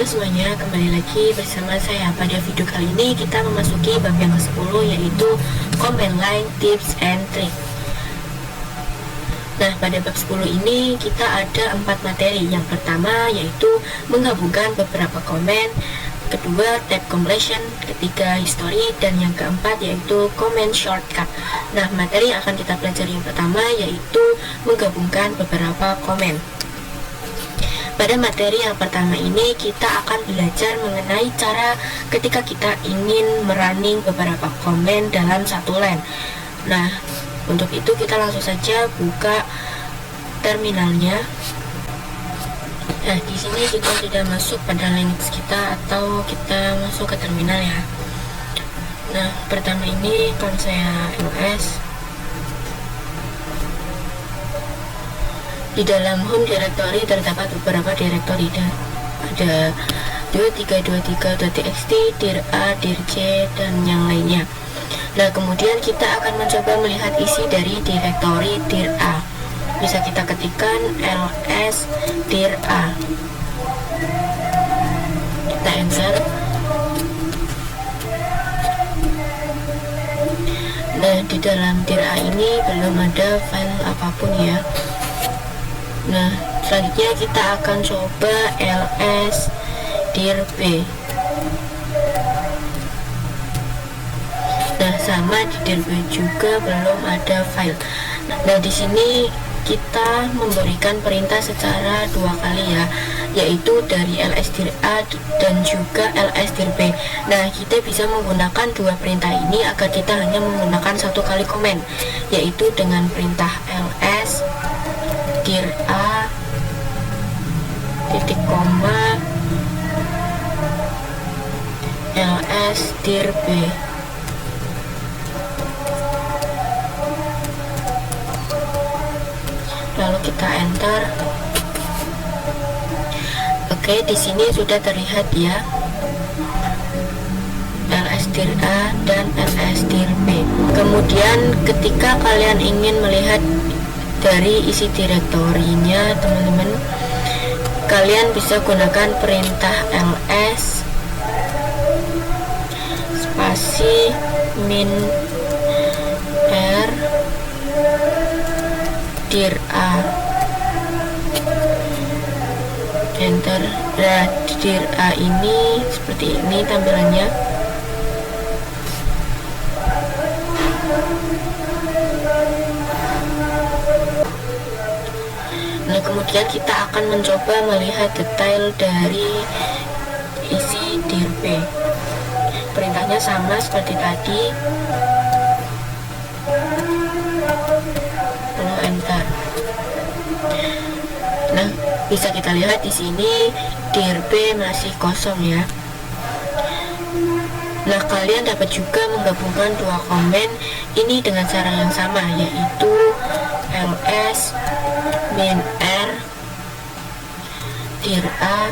Halo semuanya, kembali lagi bersama saya. Pada video kali ini kita memasuki bab yang ke-10, yaitu command line tips and trick. Nah, pada bab 10 ini kita ada 4 materi. Yang pertama yaitu menggabungkan beberapa komen, kedua tab completion, ketiga history, dan yang keempat yaitu comment shortcut. Nah, materi yang akan kita pelajari yang pertama yaitu menggabungkan beberapa komen. Pada materi yang pertama ini kita akan belajar mengenai cara ketika kita ingin merunning beberapa komen dalam satu line. Nah, untuk itu kita langsung saja buka terminalnya. Nah, di sini kita sudah masuk pada Linux kita atau kita masuk ke terminal ya. Nah, pertama ini kalau saya ls. Di dalam home directory terdapat beberapa directory, dan ada 2323.txt, dir A, dir C, dan yang lainnya. Nah, kemudian kita akan mencoba melihat isi dari directory dir A. Bisa kita ketikkan ls dir A. Kita enter. Nah, di dalam dir A ini belum ada file apapun ya. Nah, selanjutnya kita akan coba ls dir b. Nah, sama di dir b juga belum ada file. Nah, di sini kita memberikan perintah secara dua kali ya, yaitu dari ls dir a dan juga ls dir b. Nah, kita bisa menggunakan dua perintah ini agar kita hanya menggunakan satu kali komen, yaitu dengan perintah ls dir a titik koma ls dir b. Lalu kita enter. Oke, di sini sudah terlihat ya ls dir a dan ls dir b. Kemudian ketika kalian ingin melihat dari isi direktorinya teman-teman, kalian bisa gunakan perintah ls spasi min r dir a, enter. Nah, dir a ini seperti ini tampilannya. Nah, kemudian kita akan mencoba melihat detail dari isi dir b. Perintahnya sama seperti tadi. Lalu enter. Nah, bisa kita lihat di sini dir b masih kosong ya. Nah, kalian dapat juga menggabungkan dua komen ini dengan cara yang sama, yaitu ls min r dir a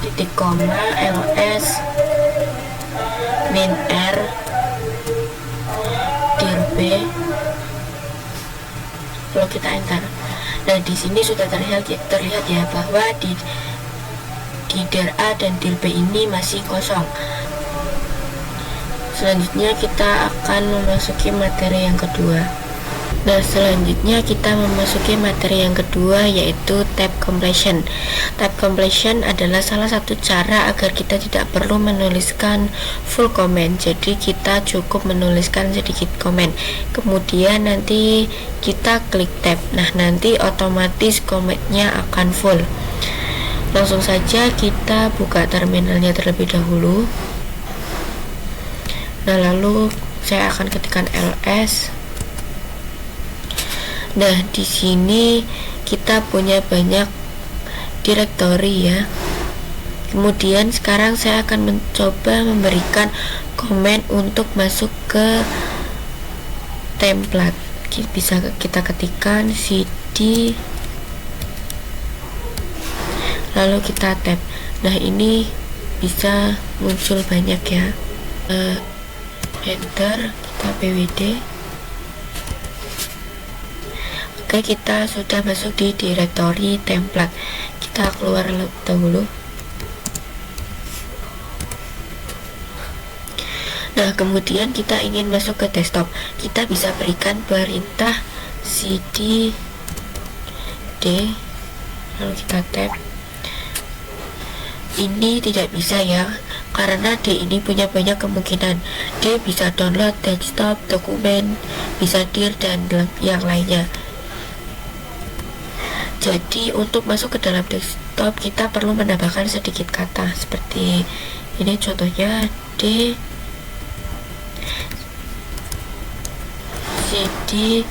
titik koma ls min r dir b. Lalu kita enter. Nah, di sini sudah terlihat ya bahwa di dir a dan dir b ini masih kosong. Selanjutnya kita akan memasuki materi yang kedua. Nah, selanjutnya kita memasuki materi yang kedua, yaitu tab completion. Tab completion adalah salah satu cara agar kita tidak perlu menuliskan full comment. Jadi kita cukup menuliskan sedikit komen. Kemudian nanti kita klik tab. Nah, nanti otomatis komennya akan full. Langsung saja kita buka terminalnya terlebih dahulu. Nah, lalu saya akan ketikkan ls. Nah, di sini kita punya banyak directory ya. Kemudian sekarang saya akan mencoba memberikan komen untuk masuk ke template. Bisa kita ketikkan cd, lalu kita tab. Nah, ini bisa muncul banyak ya. Enter, kita pwd. Oke, kita sudah masuk di directory template. Kita keluar dahulu. Nah, kemudian kita ingin masuk ke desktop. Kita bisa berikan perintah cd d, lalu kita tab. Ini tidak bisa ya, karena D ini punya banyak kemungkinan. D bisa download, desktop, dokumen, bisa dir, dan yang lainnya. Jadi untuk masuk ke dalam desktop kita perlu menambahkan sedikit kata seperti ini, contohnya D cd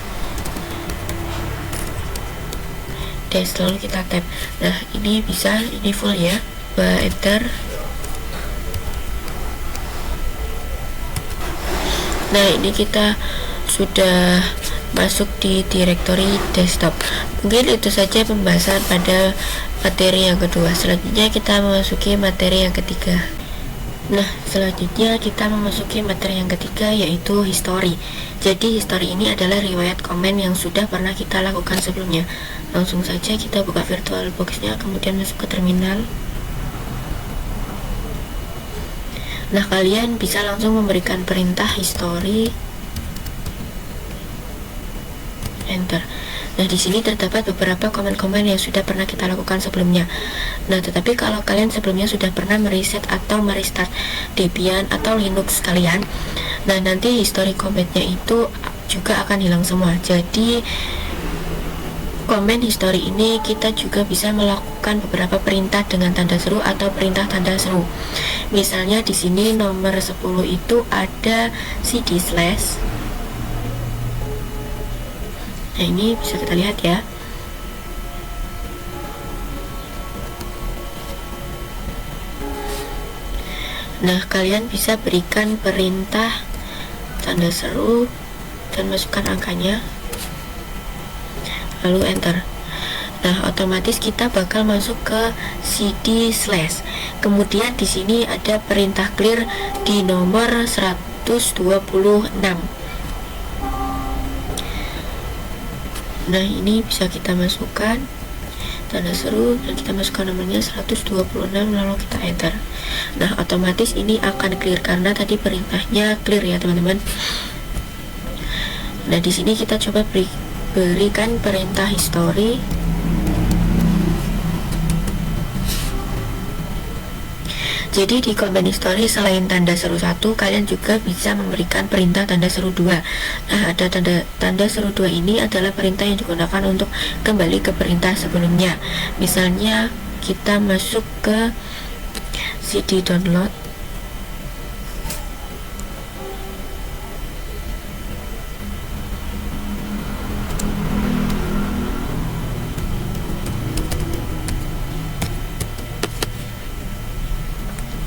dash, lalu kita tab. Nah, ini bisa, ini full ya, enter. Nah, ini kita sudah masuk di directory desktop. Mungkin itu saja pembahasan pada materi yang kedua. Selanjutnya kita memasuki materi yang ketiga. Nah, selanjutnya kita memasuki materi yang ketiga, yaitu history. Jadi history ini adalah riwayat komen yang sudah pernah kita lakukan sebelumnya. Langsung saja kita buka VirtualBox-nya, kemudian masuk ke terminal. Nah, kalian bisa langsung memberikan perintah history, enter. Nah, di sini terdapat beberapa komen-komen yang sudah pernah kita lakukan sebelumnya. Nah, tetapi kalau kalian sebelumnya sudah pernah mereset atau merestart Debian atau Linux kalian, nah nanti history komennya itu juga akan hilang semua. Jadi komen history ini kita juga bisa melakukan beberapa perintah dengan tanda seru atau perintah tanda seru. Misalnya di sini nomor 10 itu ada cd slash. Nah, ini bisa kita lihat ya. Nah, kalian bisa berikan perintah tanda seru dan masukkan angkanya, lalu enter. Nah, otomatis kita bakal masuk ke cd slash. Kemudian di sini ada perintah clear di nomor 126. Nah, ini bisa kita masukkan tanda seru dan kita masukkan nomornya 126, lalu kita enter. Nah, otomatis ini akan clear karena tadi perintahnya clear ya teman-teman. Nah, di sini kita coba berikan perintah history. Jadi di komen history selain tanda seru 1, kalian juga bisa memberikan perintah tanda seru 2. Nah, ada tanda seru 2 ini adalah perintah yang digunakan untuk kembali ke perintah sebelumnya. Misalnya kita masuk ke cd download.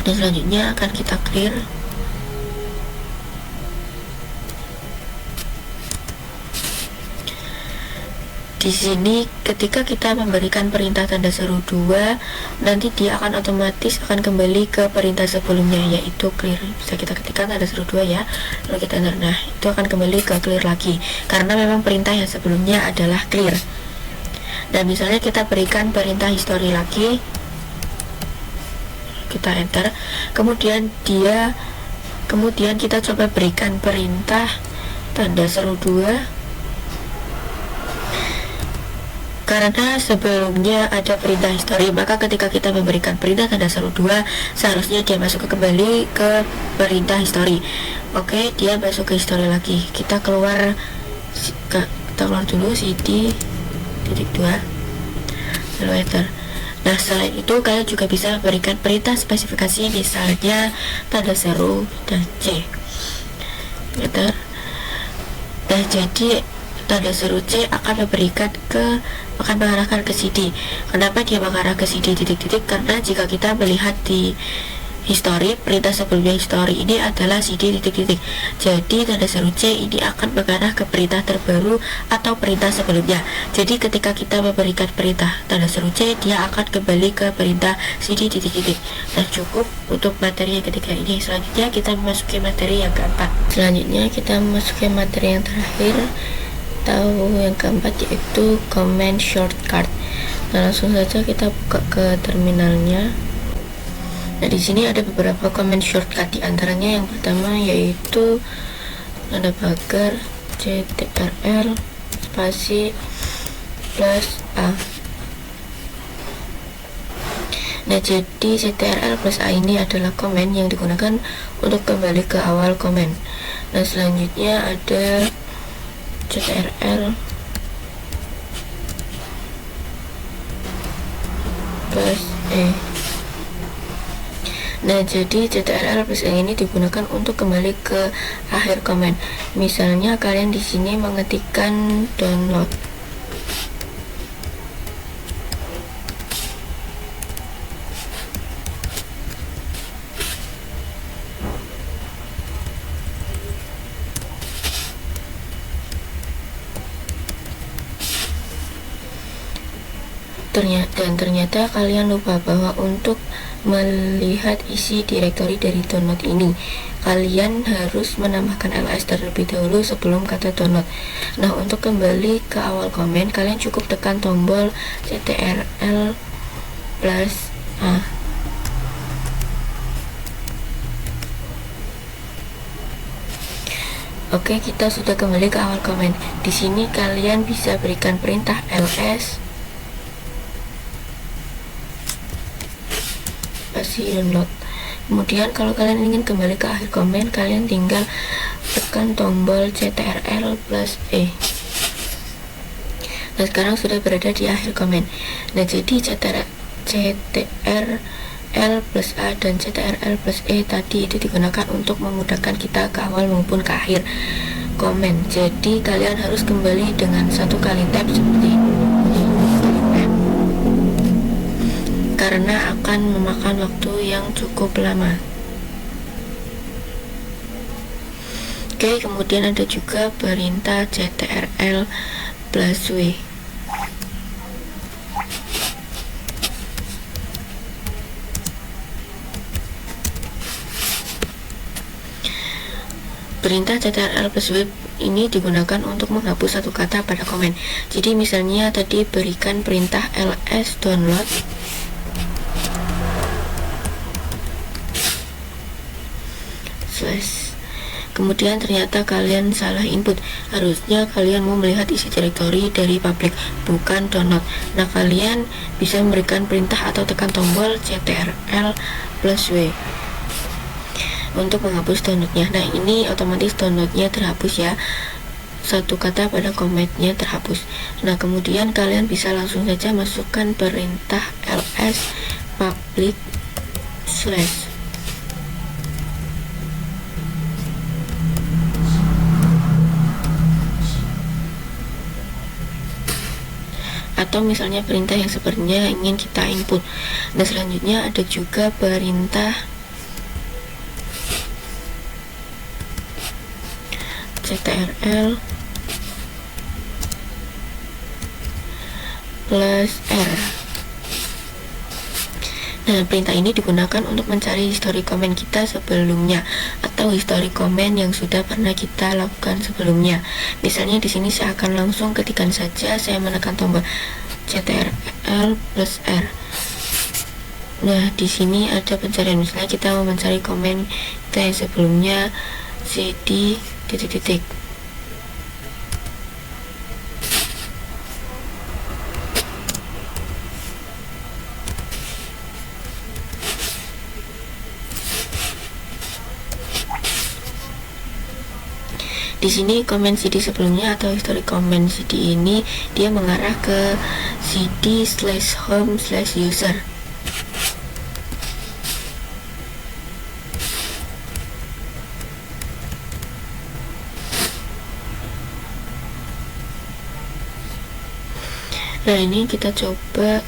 Dan selanjutnya akan kita clear. Di sini ketika kita memberikan perintah tanda seru 2, nanti dia akan otomatis akan kembali ke perintah sebelumnya, yaitu clear. Bisa kita ketikkan tanda seru 2 ya, lalu kita enter. Nah, itu akan kembali ke clear lagi karena memang perintah yang sebelumnya adalah clear. Dan misalnya kita berikan perintah history lagi, kita enter. Kemudian kita coba berikan perintah tanda seru 2, karena sebelumnya ada perintah history, maka ketika kita memberikan perintah tanda seru 2 seharusnya dia masuk ke perintah history. Oke, dia masuk ke history lagi. Kita keluar dulu cd titik 2, lalu enter. Nah, selain itu kalian juga bisa berikan perintah spesifikasi, misalnya tanda seru dan C. Enter. Nah, jadi tanda seru C akan mengarahkan ke CD. Kenapa dia mengarah ke CD titik-titik? Karena jika kita melihat di history, perintah sebelumnya history ini adalah cd titik-titik. Jadi tanda seru C ini akan mengarah ke perintah terbaru atau perintah sebelumnya. Jadi ketika kita memberikan perintah tanda seru C, dia akan kembali ke perintah cd titik-titik. Nah, cukup untuk materi yang ketiga ini. Selanjutnya kita memasuki materi yang keempat. Selanjutnya kita memasuki materi yang terakhir, atau yang keempat yaitu comment shortcut. Nah, langsung saja kita buka ke terminalnya. Nah, di sini ada beberapa comment shortcut, di antaranya yang pertama yaitu tanda pagar CTRL spasi plus A. Nah, jadi CTRL plus A ini adalah komen yang digunakan untuk kembali ke awal komen. Nah, selanjutnya ada CTRL plus E. Nah, jadi CTRL plus E ini digunakan untuk kembali ke akhir komen. Misalnya kalian di sini mengetikkan download. Ternyata kalian lupa bahwa untuk melihat isi direktori dari download ini, kalian harus menambahkan ls terlebih dahulu sebelum kata download. Nah, untuk kembali ke awal komen, kalian cukup tekan tombol CTRL plus A. Oke, kita sudah kembali ke awal komen. Di sini kalian bisa berikan perintah ls download. Kemudian kalau kalian ingin kembali ke akhir komen, kalian tinggal tekan tombol CTRL plus E. Nah, sekarang sudah berada di akhir komen. Nah, jadi CTRL plus A dan CTRL plus E tadi itu digunakan untuk memudahkan kita ke awal maupun ke akhir komen. Jadi kalian harus kembali dengan satu kali tap seperti ini, karena akan memakan waktu yang cukup lama. Oke, kemudian ada juga perintah CTRL plus W. Perintah CTRL plus W ini digunakan untuk menghapus satu kata pada komen. Jadi misalnya tadi berikan perintah ls download. Kemudian ternyata kalian salah input. Harusnya kalian mau melihat isi direktori dari public, bukan download. Nah, kalian bisa memberikan perintah atau tekan tombol CTRL plus W untuk menghapus downloadnya. Nah, ini otomatis downloadnya terhapus ya, satu kata pada komennya terhapus. Nah, kemudian kalian bisa langsung saja masukkan perintah ls public slash. Atau misalnya perintah yang sepertinya ingin kita input. Nah, selanjutnya ada juga perintah CTRL plus R. Nah, perintah ini digunakan untuk mencari histori komen kita sebelumnya atau histori komen yang sudah pernah kita lakukan sebelumnya. Misalnya di sini saya akan langsung ketikkan saja, saya menekan tombol CTRL plus R. Nah, di sini ada pencarian. Misalnya kita mau mencari komen kita yang sebelumnya, cd titik-titik. Di sini komen CD sebelumnya atau histori komen CD ini dia mengarah ke cd/home/user. Nah, ini kita coba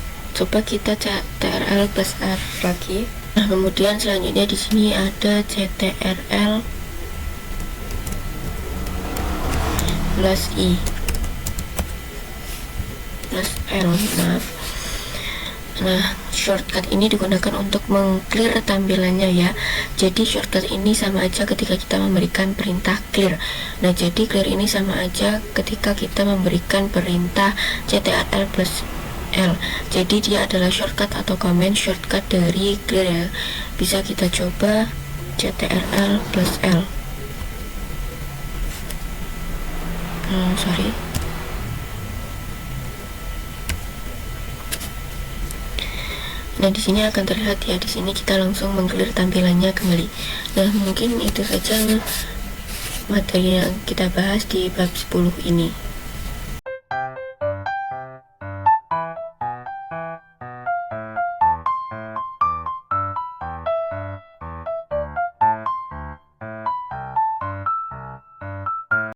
kita CTRL plus R lagi. Nah, kemudian selanjutnya di sini ada CTRL plus I plus L, maaf. Nah, shortcut ini digunakan untuk meng-clear tampilannya ya. Jadi shortcut ini sama aja ketika kita memberikan perintah clear. Nah, jadi clear ini sama aja ketika kita memberikan perintah ctrl plus L. Jadi dia adalah shortcut atau command shortcut dari clear ya. Bisa kita coba ctrl plus L. Sorry. Nah, di sini akan terlihat ya, di sini kita langsung meng-clear tampilannya kembali. Nah, mungkin itu saja materi yang kita bahas di bab 10 ini.